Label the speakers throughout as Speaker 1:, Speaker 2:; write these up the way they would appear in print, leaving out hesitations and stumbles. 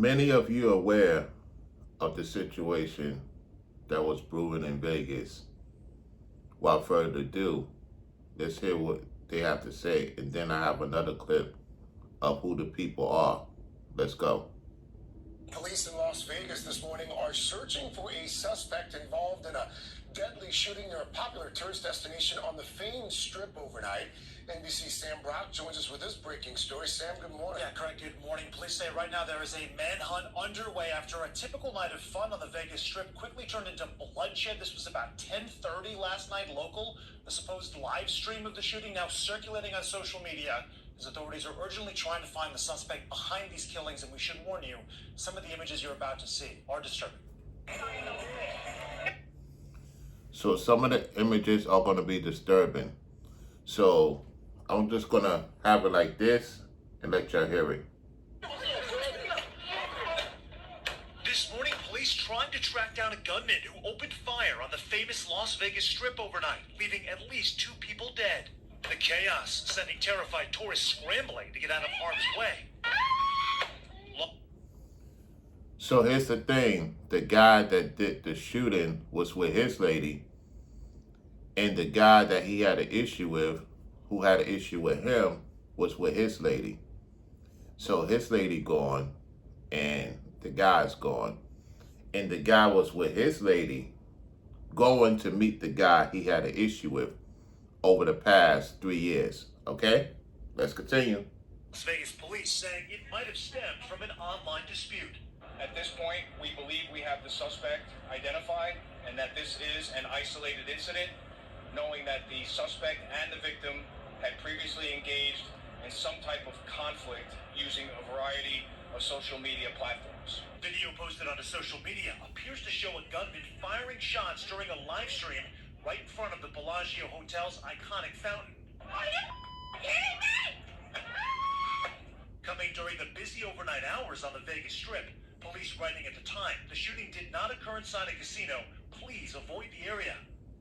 Speaker 1: Many of you are aware of the situation that was brewing in Vegas. Without further ado, let's hear what they have to say, and then I have another clip of who the people are. Let's go.
Speaker 2: Police in Las Vegas this morning are searching for a suspect involved in a deadly shooting near a popular tourist destination on the famed Strip overnight. NBC's Sam Brock joins us with this breaking story. Sam, good morning.
Speaker 3: Yeah, correct. Good morning. Police say right now there is a manhunt underway after a typical night of fun on the Vegas Strip quickly turned into bloodshed. This was about 10:30 last night local. The supposed live stream of the shooting now circulating on social media as authorities are urgently trying to find the suspect behind these killings, and we should warn you, some of the images you're about to see are disturbing.
Speaker 1: So some of the images are going to be disturbing. So I'm just going to have it like this and let y'all hear it.
Speaker 3: This morning, police trying to track down a gunman who opened fire on the famous Las Vegas Strip overnight, leaving at least 2 people dead. The chaos sending terrified tourists scrambling to get out of harm's way.
Speaker 1: So here's the thing. The guy that did the shooting was with his lady. And the guy that he had an issue with, who had an issue with him, was with his lady. So his lady gone, and the guy's gone. And the guy was with his lady, going to meet the guy he had an issue with over the past 3 years. Okay? Let's continue.
Speaker 3: Las Vegas police saying it might have stemmed from an online dispute.
Speaker 4: At this point, we believe we have the suspect identified and that this is an isolated incident, knowing that the suspect and the victim had previously engaged in some type of conflict using a variety of social media platforms.
Speaker 3: Video posted onto social media appears to show a gunman firing shots during a live stream right in front of the Bellagio Hotel's iconic fountain. Are you kidding me? Coming during the busy overnight hours on the Vegas Strip, police writing at the time, the shooting did not occur inside a casino. Please avoid the area.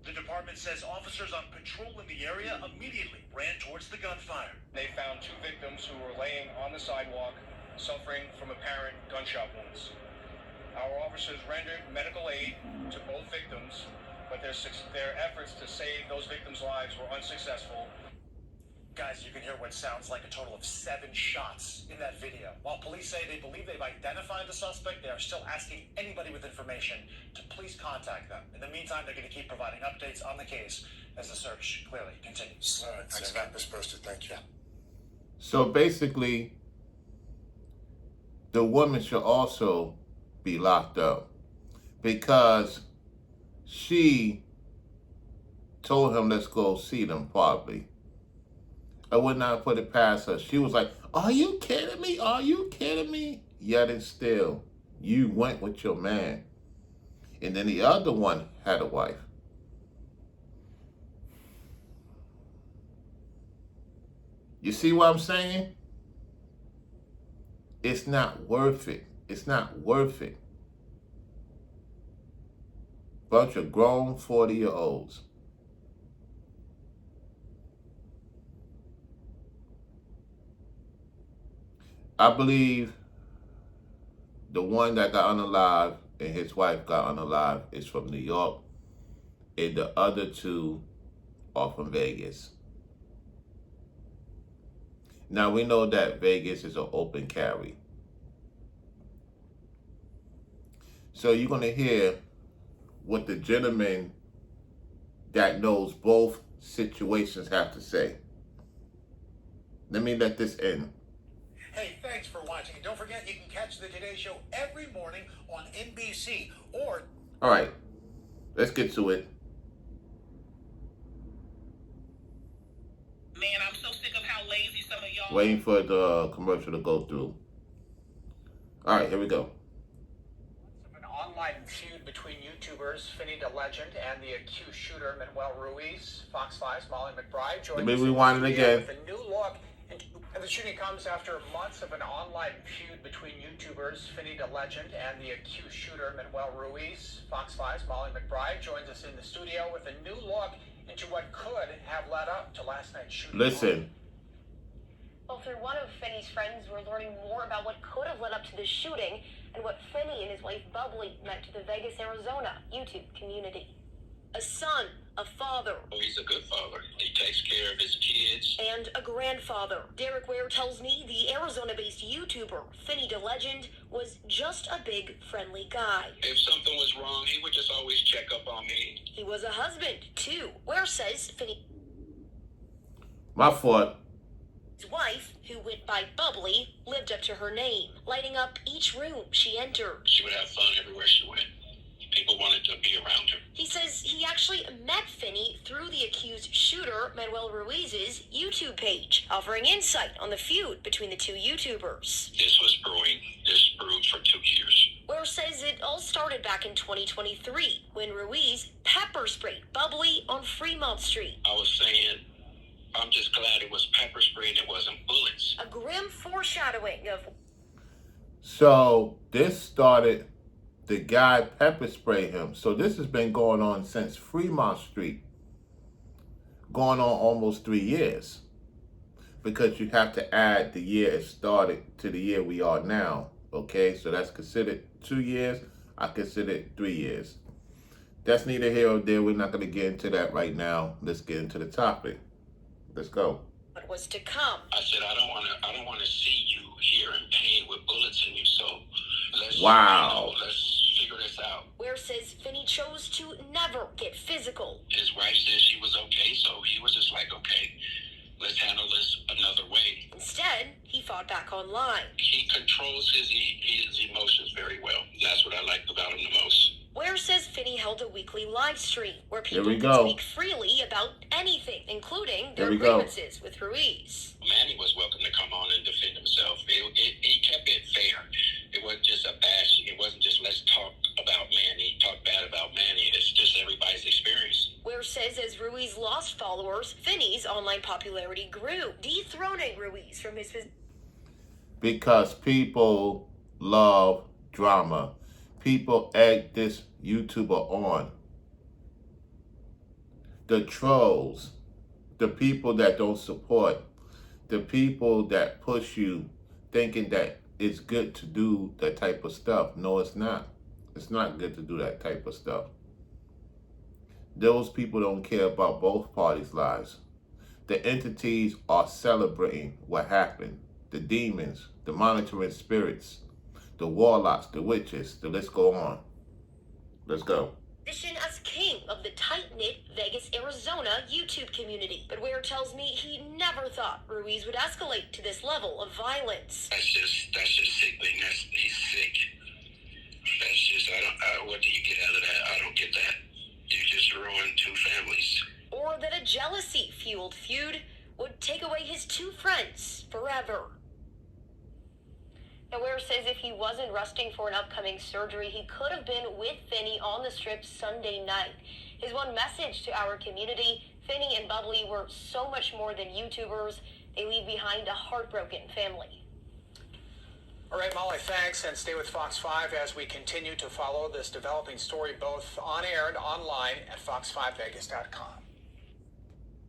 Speaker 3: The department says officers on patrol in the area immediately ran towards the gunfire.
Speaker 4: They found 2 victims who were laying on the sidewalk, suffering from apparent gunshot wounds. Our officers rendered medical aid to both victims, but their efforts to save those victims' lives were unsuccessful.
Speaker 3: Guys, you can hear what sounds like a total of 7 shots in that video. While police say they believe they've identified the suspect, they are still asking anybody with information to please contact them. In the meantime, they're going to keep providing updates on the case as the search clearly continues.
Speaker 2: All right, thanks, Mr. Posted. Thank you.
Speaker 1: So basically, the woman should also be locked up because she told him, let's go see them, probably. I would not put it past her. She was like, are you kidding me? Are you kidding me? Yet and still, you went with your man. And then the other one had a wife. You see what I'm saying? It's not worth it. It's not worth it. Bunch of grown 40-year-olds. I believe the one that got unalive and his wife got unalive is from New York, and the other 2 are from Vegas. Now we know that Vegas is an open carry. So you're going to hear what the gentleman that knows both situations have to say. Let me let this in.
Speaker 3: Hey, thanks for watching. And don't forget, you can catch the Today Show every morning on NBC or...
Speaker 1: All right, let's get to it.
Speaker 5: Man, I'm so sick of how lazy some of y'all...
Speaker 1: Waiting for the commercial to go through. All right, here we go.
Speaker 6: An online feud between YouTubers Finny the Legend and the accused shooter Manuel Ruiz. Fox 5's Molly McBride joined
Speaker 1: Let me rewind it again.
Speaker 6: with a new look. And the shooting comes after months of an online feud between YouTubers Finny the Legend and the accused shooter Manuel Ruiz. Fox 5's Molly McBride joins us in the studio with a new look into what could have led up to last night's shooting.
Speaker 1: Listen,
Speaker 7: Well, through one of Finney's friends, we're learning more about what could have led up to the shooting and what Finney and his wife Bubbly meant to the Vegas, Arizona YouTube community. A son, a father.
Speaker 8: Oh, he's a good father. He takes care of his kids.
Speaker 7: And a grandfather. Derek Ware tells me the Arizona-based YouTuber, Finney the Legend, was just a big, friendly guy.
Speaker 8: If something was wrong, he would just always check up on me.
Speaker 7: He was a husband, too. Ware says Finney...
Speaker 1: My fault.
Speaker 7: His wife, who went by Bubbly, lived up to her name, lighting up each room she entered.
Speaker 8: She would have fun everywhere she went. People wanted to be around her.
Speaker 7: He says he actually met Finney through the accused shooter, Manuel Ruiz's YouTube page, offering insight on the feud between the two YouTubers.
Speaker 8: This was brewing. This brewed for 2 years.
Speaker 7: Ware says it all started back in 2023, when Ruiz pepper sprayed Bubbly on Fremont Street.
Speaker 8: I was saying, I'm just glad it was pepper spray and it wasn't bullets.
Speaker 7: A grim foreshadowing of...
Speaker 1: So this started, the guy pepper sprayed him. So this has been going on since Fremont Street. Going on almost 3 years. Because you have to add the year it started to the year we are now. Okay, so that's considered 2 years. I consider it 3 years. That's neither here or there. We're not going to get into that right now. Let's get into the topic. Let's go.
Speaker 7: What was to come?
Speaker 8: I said, I don't want to see you here in pain with bullets in you. So let's let's figure this out.
Speaker 7: Ware says Finney chose to never get physical.
Speaker 8: His wife said she was okay, so he was just like, okay, let's handle this another way.
Speaker 7: Instead, he fought back online.
Speaker 8: He controls his emotions very well. That's what I liked about him the most.
Speaker 7: Ware says Finney held a weekly live stream where
Speaker 1: Here
Speaker 7: people
Speaker 1: we
Speaker 7: could
Speaker 1: go.
Speaker 7: speak freely about anything, including their
Speaker 1: Here we go.
Speaker 7: grievances with Ruiz.
Speaker 8: Manny was welcome to come on and defend himself. He kept it fair. It wasn't just a bash. It wasn't just let's talk about Manny, talk bad about Manny. It's just everybody's experience.
Speaker 7: Ware says as Ruiz lost followers, Finney's online popularity grew, dethroning Ruiz from his position.
Speaker 1: Because people love drama. People egg this YouTuber on. The trolls, the people that don't support, the people that push you thinking that it's good to do that type of stuff. No, it's not. It's not good to do that type of stuff. Those people don't care about both parties' lives. The entities are celebrating what happened. The demons, the monitoring spirits, the warlocks, the witches, the list go on. Let's go.
Speaker 7: As king of the tight-knit Vegas, Arizona YouTube community. But Ware tells me he never thought Ruiz would escalate to this level of violence.
Speaker 8: That's just sickening. He's sick. That's just, what do you get out of that? I don't get that. You just ruined 2 families.
Speaker 7: Or that a jealousy-fueled feud would take away his 2 friends forever. Now, Ware says if he wasn't resting for an upcoming surgery, he could have been with Finney on the Strip Sunday night. His one message to our community, Finney and Bubbly were so much more than YouTubers. They leave behind a heartbroken family.
Speaker 6: All right, Molly, thanks, and stay with Fox 5 as we continue to follow this developing story both on air and online at fox5vegas.com.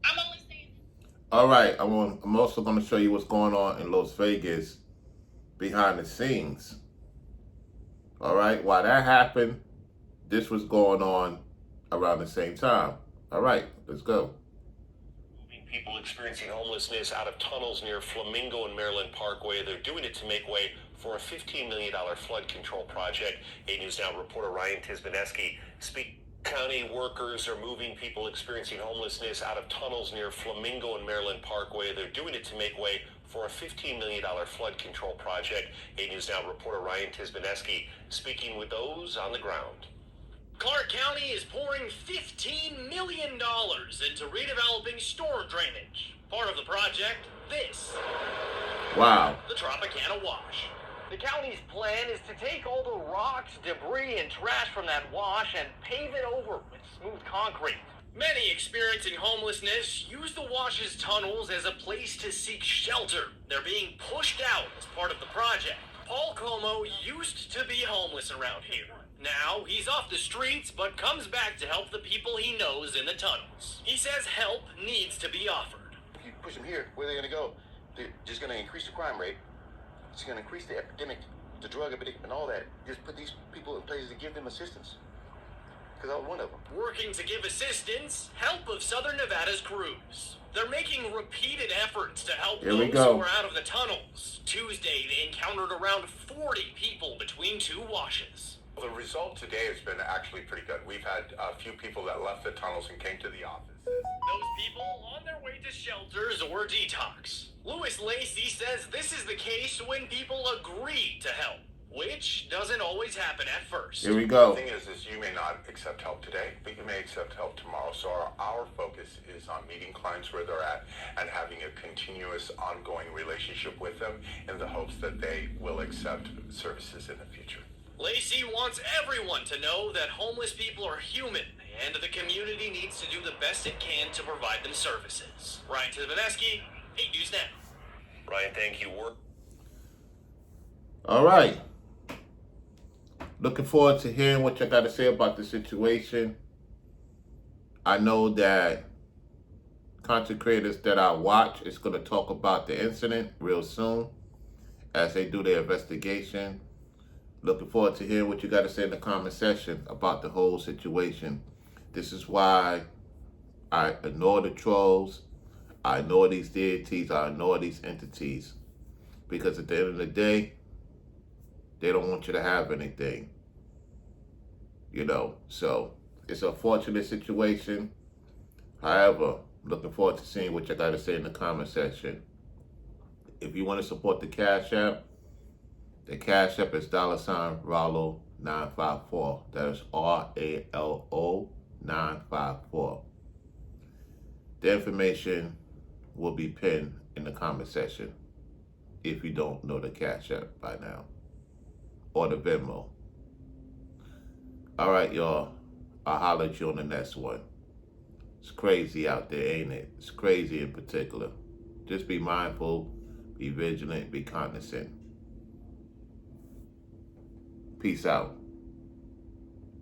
Speaker 5: I'm only saying.
Speaker 1: All right, I'm also going to show you what's going on in Las Vegas behind the scenes. All right, while that happened, this was going on around the same time. All right, let's go.
Speaker 9: Moving people experiencing homelessness out of tunnels near Flamingo and Maryland Parkway. They're doing it to make way for a $15 million flood control project. 8 News Now reporter Ryan Tisbaneski speaks. County workers are moving people experiencing homelessness out of tunnels near Flamingo and Maryland Parkway. They're doing it to make way for a $15 million flood control project. 8 News Now reporter Ryan Tisbaneski speaking with those on the ground.
Speaker 3: Clark County is pouring $15 million into redeveloping storm drainage. Part of the project, this.
Speaker 1: Wow.
Speaker 3: The Tropicana Wash. The county's plan is to take all the rocks, debris, and trash from that wash and pave it over with smooth concrete. Many experiencing homelessness use the wash's tunnels as a place to seek shelter. They're being pushed out as part of the project. Paul Como used to be homeless around here. Now he's off the streets, but comes back to help the people he knows in the tunnels. He says help needs to be offered.
Speaker 10: If you push them here, where are they going to go? they're just going to increase the crime rate. It's going to increase the epidemic, the drug epidemic, and all that. Just put these people in places to give them assistance. Because I was one of them.
Speaker 11: Working to give assistance, help of Southern Nevada's crews. They're making repeated efforts to help those who are out of the tunnels. Tuesday, they encountered around 40 people between two washes.
Speaker 12: The result today has been actually pretty good. We've had a few people that left the tunnels and came to the offices.
Speaker 11: Those people on their way to shelters or detox. Lewis Lacey says this is the case when people agree to help, which doesn't always happen at first.
Speaker 1: Here we go.
Speaker 12: The thing is you may not accept help today, but you may accept help tomorrow. So our focus is on meeting clients where they're at and having a continuous, ongoing relationship with them in the hopes that they will accept services in the future.
Speaker 11: Lacey wants everyone to know that homeless people are human, and the community needs to do the best it can to provide them services. Ryan Tizmaneski, 8 News Now.
Speaker 9: Ryan, thank you.
Speaker 1: All right. Looking forward to hearing what you got to say about the situation. I know that content creators that I watch is going to talk about the incident real soon as they do their investigation. Looking forward to hearing what you got to say in the comment section about the whole situation. This is why I ignore the trolls. I ignore these deities. I ignore these entities. Because at the end of the day, they don't want you to have anything. You know, so it's a fortunate situation. However, looking forward to seeing what you got to say in the comment section. If you want to support the Cash App, the Cash App is $Rallo954. That is RALO 954. The information will be pinned in the comment section if you don't know the Cash App by now. Or the Venmo. All right, y'all. I'll holler at you on the next one. It's crazy out there, ain't it? It's crazy in particular. Just be mindful, be vigilant, be cognizant. Peace out.